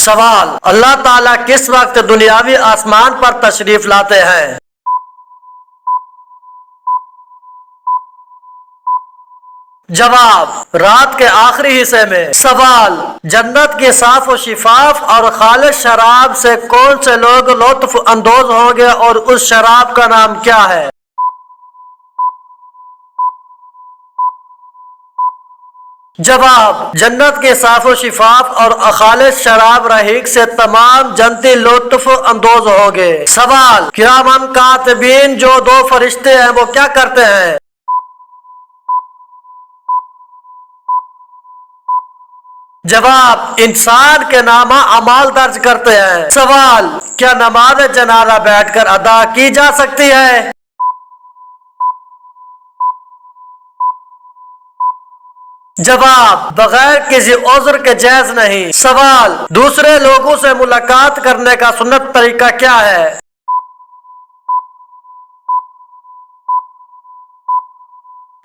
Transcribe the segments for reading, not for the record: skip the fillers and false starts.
سوال: اللہ تعالیٰ کس وقت دنیاوی آسمان پر تشریف لاتے ہیں؟ جواب: رات کے آخری حصے میں۔ سوال: جنت کی صاف و شفاف اور خالص شراب سے کون سے لوگ لطف اندوز ہوں گے اور اس شراب کا نام کیا ہے؟ جواب: جنت کے صاف و شفاف اور خالص شراب رحیق سے تمام جنتی لطف اندوز ہوں گے۔ سوال: کرامن کاتبین جو دو فرشتے ہیں وہ کیا کرتے ہیں؟ جواب: انسان کے نامہ اعمال درج کرتے ہیں۔ سوال: کیا نماز جنازہ بیٹھ کر ادا کی جا سکتی ہے؟ جواب: بغیر کسی عذر کے جائز نہیں۔ سوال: دوسرے لوگوں سے ملاقات کرنے کا سنت طریقہ کیا ہے؟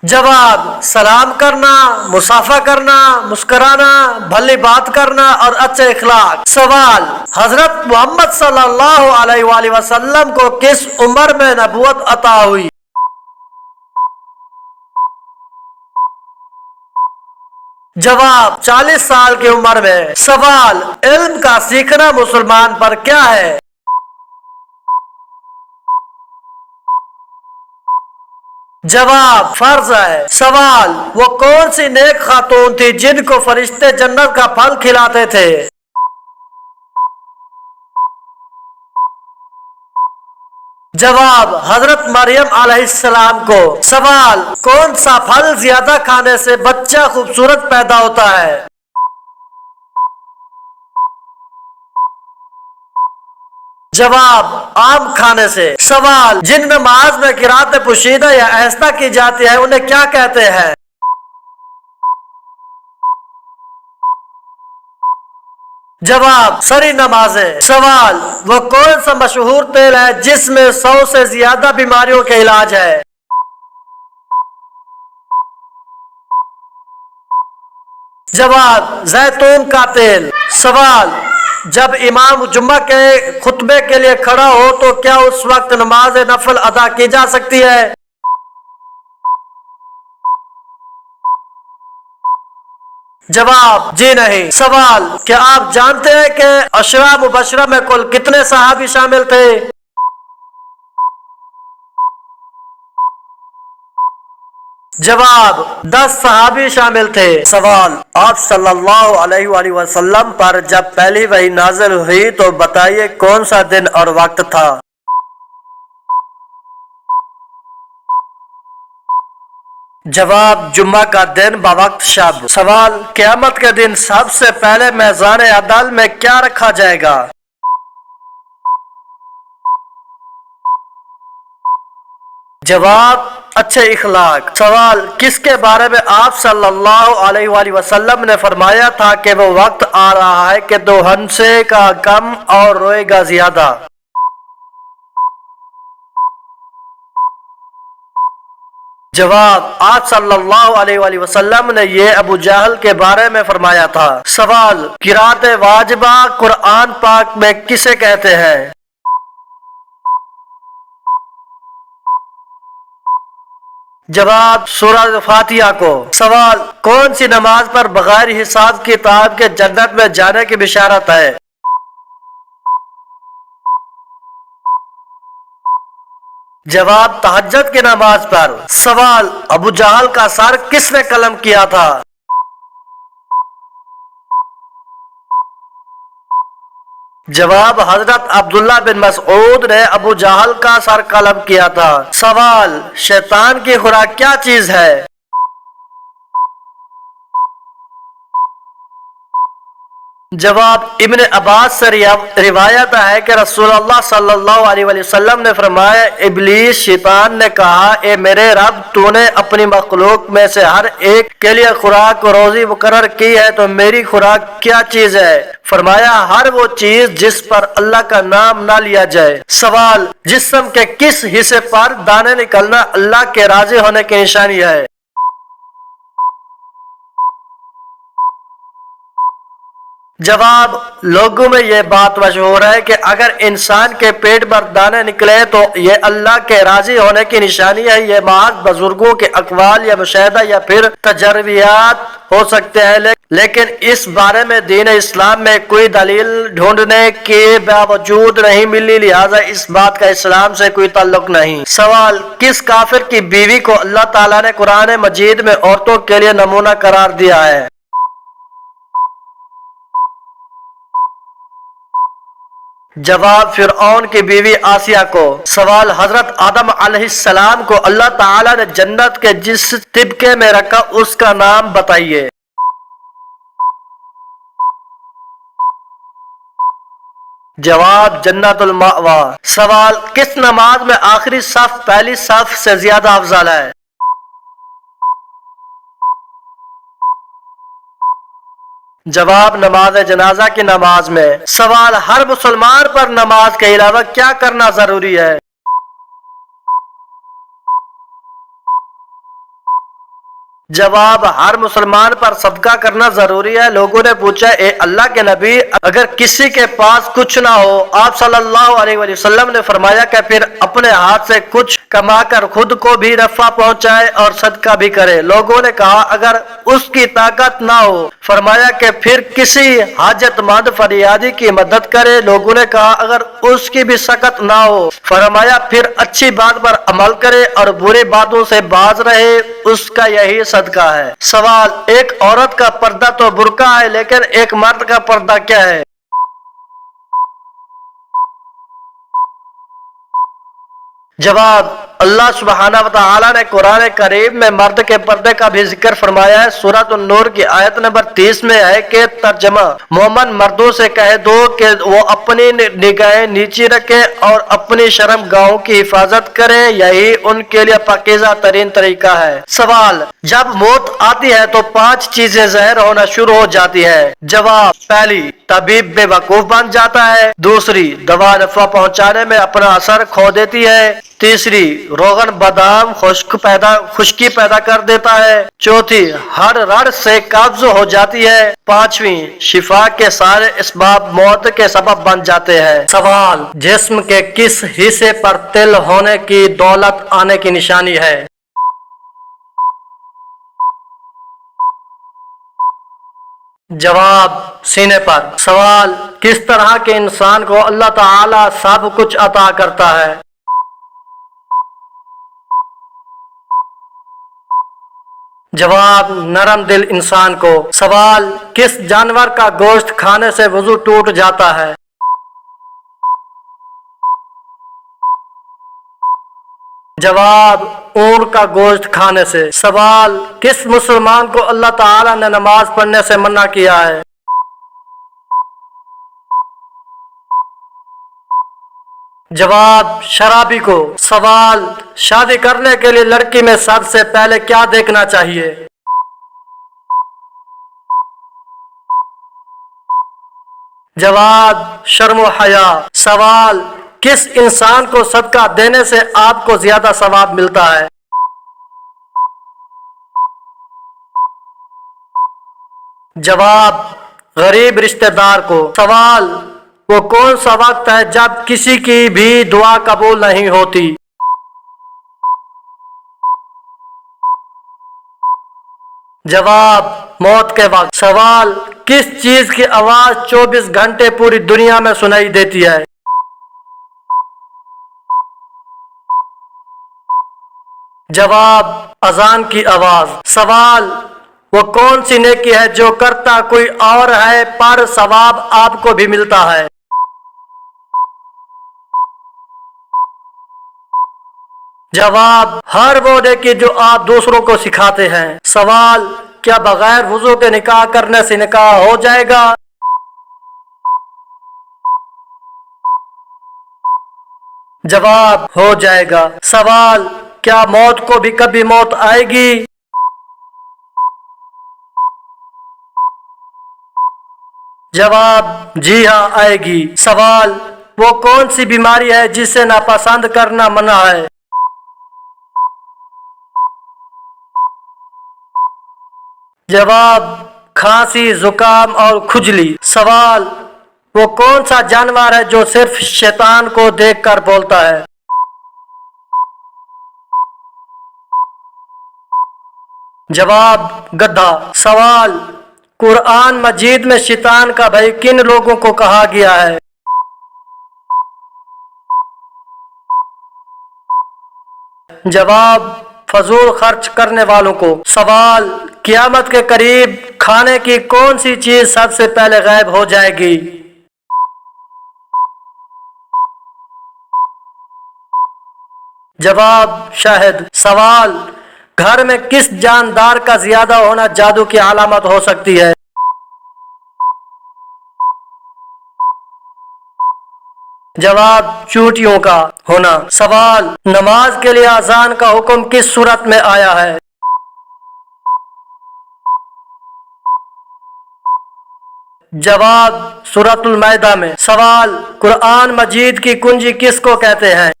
جواب: سلام کرنا، مصافحہ کرنا، مسکرانا، بھلی بات کرنا اور اچھے اخلاق۔ سوال: حضرت محمد صلی اللہ علیہ وآلہ وسلم کو کس عمر میں نبوت عطا ہوئی؟ جواب: 40 سال کی عمر میں۔ سوال: علم کا سیکھنا مسلمان پر کیا ہے؟ جواب: فرض ہے۔ سوال: وہ کون سی نیک خاتون تھی جن کو فرشتے جنت کا پھل کھلاتے تھے؟ جواب: حضرت مریم علیہ السلام کو۔ سوال: کون سا پھل زیادہ کھانے سے بچہ خوبصورت پیدا ہوتا ہے؟ جواب: آم کھانے سے۔ سوال: جن نماز میں قرات پوشیدہ یا آہستہ کی جاتی ہے انہیں کیا کہتے ہیں؟ جواب: سری نمازیں۔ سوال: وہ کون سا مشہور تیل ہے جس میں 100 سے زیادہ بیماریوں کے علاج ہے؟ جواب: زیتون کا تیل۔ سوال: جب امام جمعہ کے خطبے کے لیے کھڑا ہو تو کیا اس وقت نماز نفل ادا کی جا سکتی ہے؟ جواب: جی نہیں۔ سوال: کیا آپ جانتے ہیں کہ عشرہ مبشرہ میں کل کتنے صحابی شامل تھے؟ جواب: 10 صحابی شامل تھے۔ سوال: آپ صلی اللہ علیہ وآلہ وسلم پر جب پہلی وحی نازل ہوئی تو بتائیے کون سا دن اور وقت تھا؟ جواب: جمعہ کا دن بوقت شب۔ سوال: قیامت کے دن سب سے پہلے میزان عدل میں کیا رکھا جائے گا؟ جواب: اچھے اخلاق۔ سوال: کس کے بارے میں آپ صلی اللہ علیہ وآلہ وسلم نے فرمایا تھا کہ وہ وقت آ رہا ہے کہ تو ہنسے گا کم اور روئے گا زیادہ؟ جواب: آپ صلی اللہ علیہ وآلہ وسلم نے یہ ابو جہل کے بارے میں فرمایا تھا۔ سوال: قرات واجبہ قرآن پاک میں کسے کہتے ہیں؟ جواب: سورہ فاتحہ کو۔ سوال: کون سی نماز پر بغیر حساب کتاب کے جنت میں جانے کی بشارت ہے؟ جواب: تہجد کی نماز پر۔ سوال: ابو جہل کا سر کس نے قلم کیا تھا؟ جواب: حضرت عبداللہ بن مسعود نے ابو جہل کا سر قلم کیا تھا۔ سوال: شیطان کی خوراک کیا چیز ہے؟ جواب: ابن عباس سے روایت ہے کہ رسول اللہ صلی اللہ علیہ وآلہ وسلم نے فرمایا ابلیس شیطان نے کہا اے میرے رب تو نے اپنی مخلوق میں سے ہر ایک کے لیے خوراک و روزی مقرر کی ہے تو میری خوراک کیا چیز ہے؟ فرمایا ہر وہ چیز جس پر اللہ کا نام نہ لیا جائے۔ سوال: جسم کے کس حصے پر دانے نکلنا اللہ کے راضی ہونے کی نشانی ہے؟ जवाब, लोगों में ये बात मशहूर है कि अगर इंसान के पेट पर दाने निकले तो ये अल्लाह के राजी होने की निशानी है। ये महज बुजुर्गों के अक़वाल या मुशाहिदा या फिर तजर्बियात हो सकते हैं, लेकिन इस बारे में दीन इस्लाम में कोई दलील ढूंढने के बावजूद नहीं मिली, लिहाजा इस बात का इस्लाम से कोई ताल्लुक नहीं। सवाल, किस काफिर की बीवी को अल्लाह ताला ने कुरान मजीद में औरतों के लिए नमूना करार दिया है? जवाब, फिरऔन की बीवी आसिया को। सवाल, हजरत आदम अलैहिस्सलाम को अल्लाह ताला ने जन्नत के जिस तिबके में रखा उसका नाम बताइए। जवाब, जन्नतुल मावा। सवाल, किस नमाज में आखिरी सफ पहली सफ से ज्यादा अफजल है? जवाब, नमाज जनाजा की नमाज में। सवाल, हर मुसलमान पर नमाज के अलावा क्या करना जरूरी है? जवाब, हर मुसलमान पर सदका करना जरूरी है। लोगों ने पूछा, ए अल्लाह के नबी, अगर किसी के पास कुछ ना हो, आप सल्लल्लाहु अलैहि वसल्लम ने फरमाया कि फिर अपने हाथ से कुछ कमाकर खुद को भी नफा पहुंचाए और सदका भी करे। लोगों ने कहा, अगर उसकी ताकत ना हो, फरमाया कि फिर किसी हाजतमंद फरियादी की मदद करे। लोगों ने कहा, अगर उसकी भी सकत ना हो, फरमाया फिर अच्छी बात पर अमल करे और बुरी बातों से बाज रहे, उसका यही सदका है। सवाल, एक औरत का पर्दा तो बुर्का है, लेकिन एक मर्द का पर्दा क्या है? जवाब, अल्लाह सुब्हाना व तआला ने कुरान करीम में मर्द के पर्दे का भी जिक्र फरमाया है। सूरत नूर की आयत नंबर 30 में है कि तर्जमा, मोमन मर्दों से कह दो कि वो अपनी निगाहें नीचे रखें और अपनी शर्म गाहों की हिफाजत करें, यही उनके लिए पाकीज़ा तरीन तरीका है। सवाल, जब मौत आती है तो 5 चीजें ज़ाहिर होना शुरू हो जाती है। जवाब, पहली, तबीब बेवकूफ बन जाता है। दूसरी, दवा नफा पहुंचाने में अपना असर खो देती है। तीसरी, रोगन बादाम खुश्की पैदा कर देता है। चौथी, हर रड़ से कब्ज हो जाती है। पांचवी, शिफा के सारे इसबाब मौत के सबब बन जाते हैं। सवाल, जिस्म के किस हिस्से पर तिल होने की दौलत आने की निशानी है? जवाब, सीने पर। सवाल, किस तरह के इंसान को अल्लाह ताला सब कुछ अता करता है? जवाब, नरम दिल इंसान को। सवाल, किस जानवर का गोश्त खाने से वजू टूट जाता है? जवाब, ऊंट का गोश्त खाने से। सवाल, किस मुसलमान को अल्लाह ताला ने नमाज पढ़ने से मना किया है? जवाब, शराबी को। सवाल, शादी करने के लिए लड़की में सबसे पहले क्या देखना चाहिए? जवाब, शर्म हया। सवाल, किस इंसान को सदका देने से आपको ज्यादा सवाब मिलता है? जवाब, गरीब रिश्तेदार को। सवाल, वो कौन सा वक्त है जब किसी की भी दुआ कबूल नहीं होती? जवाब, मौत के वक्त। सवाल, किस चीज की आवाज 24 घंटे पूरी दुनिया में सुनाई देती है? जवाब, अजान की आवाज। सवाल, वो कौन सी नेकी है जो करता कोई और है पर सवाब आपको भी मिलता है? जवाब, हर वो नेकी जो आप दूसरों को सिखाते हैं। सवाल, क्या बगैर वुजू के निकाह करने से निकाह हो जाएगा? जवाब, हो जाएगा। सवाल, क्या मौत को भी कभी मौत आएगी? जवाब, जी हाँ आएगी। सवाल, वो कौन सी बीमारी है जिसे नापसंद करना मना है? जवाब, खांसी, जुकाम और खुजली। सवाल, वो कौन सा जानवर है जो सिर्फ शैतान को देखकर बोलता है? जवाब, गधा। सवाल, कुरान मजीद में शैतान का भय किन लोगों को कहा गया है? जवाब, फजूल खर्च करने वालों को। सवाल, क़यामत के करीब खाने की कौन सी चीज सबसे पहले गायब हो जाएगी? जवाब, शहद। सवाल, घर में किस जानदार का ज्यादा होना जादू की अलामत हो सकती है? जवाब, चूंटियों का होना। सवाल, नमाज के लिए अजान का हुक्म किस सूरत में आया है? जवाब, सूरतुल माइदा में। सवाल, कुरान मजीद की कुंजी किसको कहते हैं?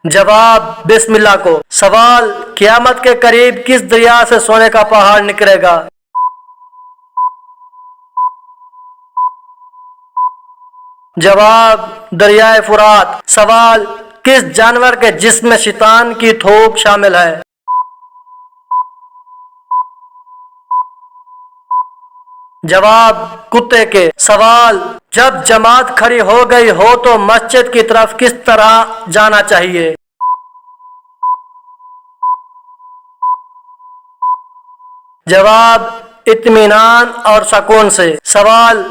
जवाब, बिस्मिल्लाह को। सवाल, क़यामत के करीब किस दरिया से सोने का पहाड़ निकलेगा? जवाब, दरियाए फुरात। सवाल, किस जानवर के जिस्म में शैतान की थूक शामिल है? जवाब, कुत्ते के। सवाल, जब जमात खड़ी हो गई हो तो मस्जिद की तरफ किस तरह जाना चाहिए? जवाब, इत्मीनान और सुकून से। सवाल,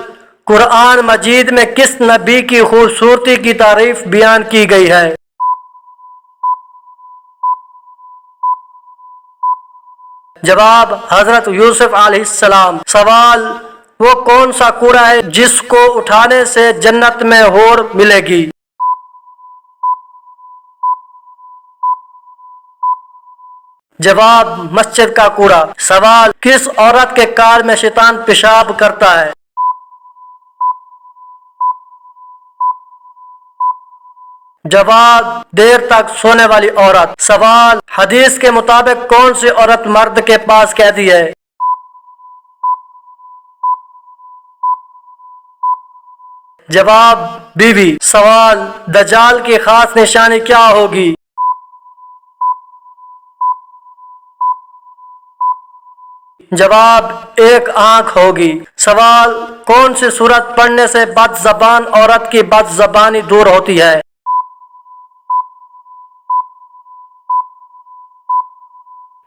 कुरान मजीद में किस नबी की खूबसूरती की तारीफ बयान की गई है? जवाब, हजरत यूसुफ अलैहिस्सलाम। सवाल, वो कौन सा कूड़ा है जिसको उठाने से जन्नत में हूर मिलेगी? जवाब, मस्जिद का कूड़ा। सवाल, किस औरत के काल में शैतान पेशाब करता है? जवाब, देर तक सोने वाली औरत। सवाल, हदीस के मुताबिक कौन सी औरत मर्द के पास कैदी है? जवाब, बीवी। सवाल, दज्जाल की खास निशानी क्या होगी? जवाब, एक आंख होगी। सवाल, कौन सी सूरत पढ़ने से बदजबान औरत की बदजबानी दूर होती है?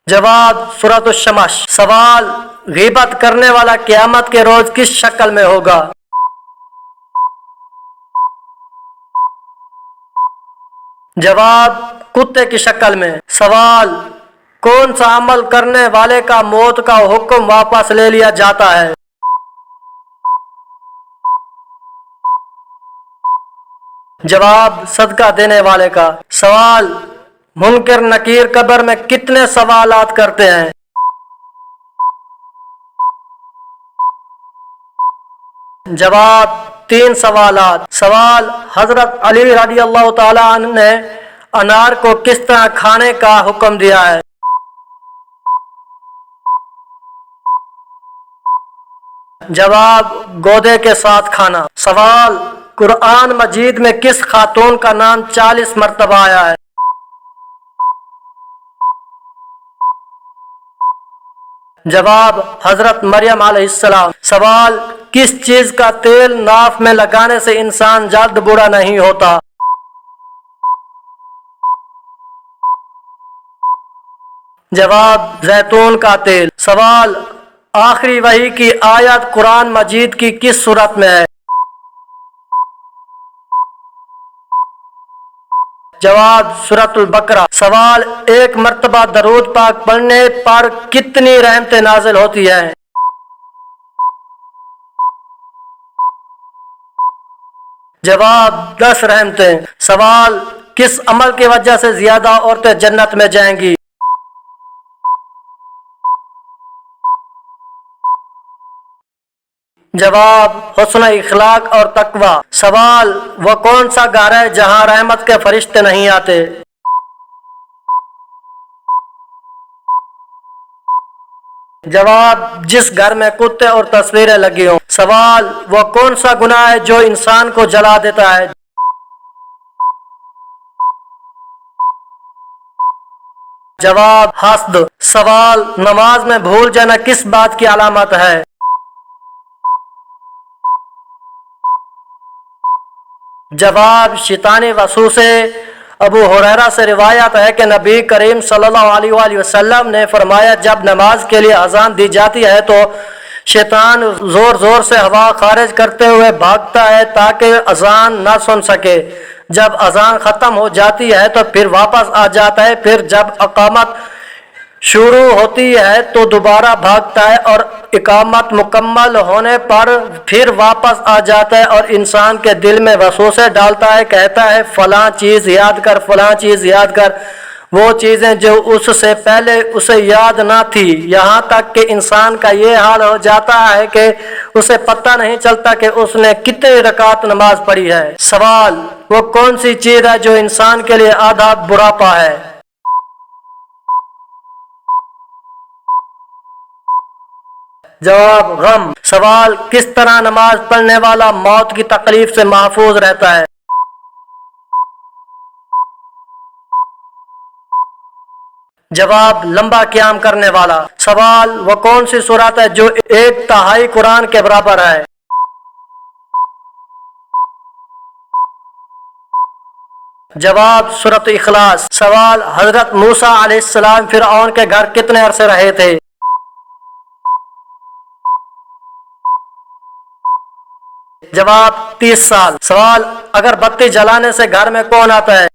जवाब, सूरत शमस। सवाल, गीबत करने वाला क़यामत के रोज किस शक्ल में होगा? जवाब, कुत्ते की शक्ल में। सवाल, कौन सा अमल करने वाले का मौत का हुक्म वापस ले लिया जाता है? जवाब, सदका देने वाले का। सवाल, मुनकर नकीर कब्र में कितने सवालात करते हैं? जवाब, 3 सवालात। सवाल, हजरत अली रज़ी अल्लाह ताला अन्हु ने अनार को किस तरह खाने का हुक्म दिया है? जवाब, गोदे के साथ खाना। सवाल, कुरान मजीद में किस खातून का नाम 40 मरतबा आया है? जवाब, हजरत मरियम अलैहिस्सलाम। सवाल, किस चीज का तेल नाफ में लगाने से इंसान जल्द बूढ़ा नहीं होता? जवाब, जैतून का तेल। सवाल, आखिरी वही की आयत कुरान मजीद की किस सूरत में है? जवाब, सूरतुल बकरा। सवाल, एक मर्तबा दरूद पाक पढ़ने पर कितनी रहमतें नाजिल होती हैं? जवाब, 10 रहमतें। सवाल, किस अमल की वजह से ज्यादा औरतें जन्नत में जाएंगी? जवाब, हुस्न इखलाक और तकवा। सवाल, वह कौन सा घर है जहां रहमत के फरिश्ते नहीं आते? जवाब, जिस घर में कुत्ते और तस्वीरें लगी हों। सवाल, वो कौन सा गुनाह है जो इंसान को जला देता है? जवाब, हस्द। सवाल, नमाज में भूल जाना किस बात की अलामत है? जवाब, शैतानी वसूसे। अबू हुरैरा से रिवायत है कि नबी करीम सल्लल्लाहु अलैहि वसल्लम ने फरमाया, जब नमाज के लिए अजान दी जाती है तो शैतान जोर जोर से हवा खारिज करते हुए भागता है ताकि अजान ना सुन सके। जब अजान ख़त्म हो जाती है तो फिर वापस आ जाता है। फिर जब अकामत शुरू होती है तो दोबारा भागता है और इकामत मुकम्मल होने पर फिर वापस आ जाता है और इंसान के दिल में वसवसे डालता है, कहता है फलां चीज़ याद कर, फलां चीज़ याद कर, वो चीज़ें जो उससे पहले उसे याद ना थी। यहाँ तक कि इंसान का ये हाल हो जाता है कि उसे पता नहीं चलता कि उसने कितनी रकात नमाज पढ़ी है। सवाल, वो कौन सी चीज़ है जो इंसान के लिए आधा बुढ़ापा है? जवाब, गम। सवाल, किस तरह नमाज पढ़ने वाला मौत की तकलीफ से महफूज रहता है? जवाब, लंबा क़याम करने वाला। सवाल, वह कौन सी सूरत है जो एक तिहाई कुरान के बराबर है? जवाब, सूरत इखलास। सवाल, हजरत मूसा अलैहिस्सलाम फिरऔन के घर कितने अरसे रहे थे? जवाब, 30 साल। सवाल, अगर बत्ती जलाने से घर में कौन आता है?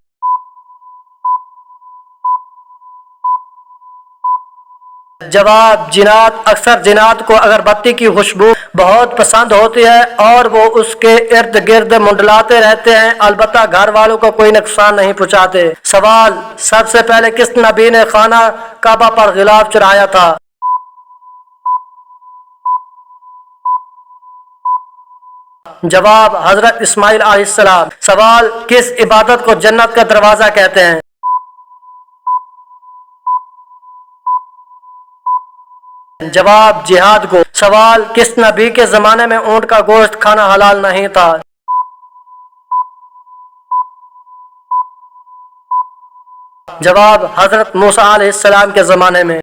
जवाब, जिन्नात। अक्सर जिन्नात को अगरबत्ती की खुशबू बहुत पसंद होती है और वो उसके इर्द गिर्द मुंडलाते रहते हैं, अलबत्ता घर वालों को कोई नुकसान नहीं पहुंचाते। सवाल, सबसे पहले किस नबी ने खाना काबा पर गिलाफ चढ़ाया था? जवाब, हजरत इस्माइल अलैहिस्सलाम। सवाल, किस इबादत को जन्नत का दरवाजा कहते हैं? जवाब, जिहाद को। सवाल, किस नबी के जमाने में ऊंट का गोश्त खाना हलाल नहीं था? जवाब, हजरत मूसा अलैहिस्सलाम के जमाने में।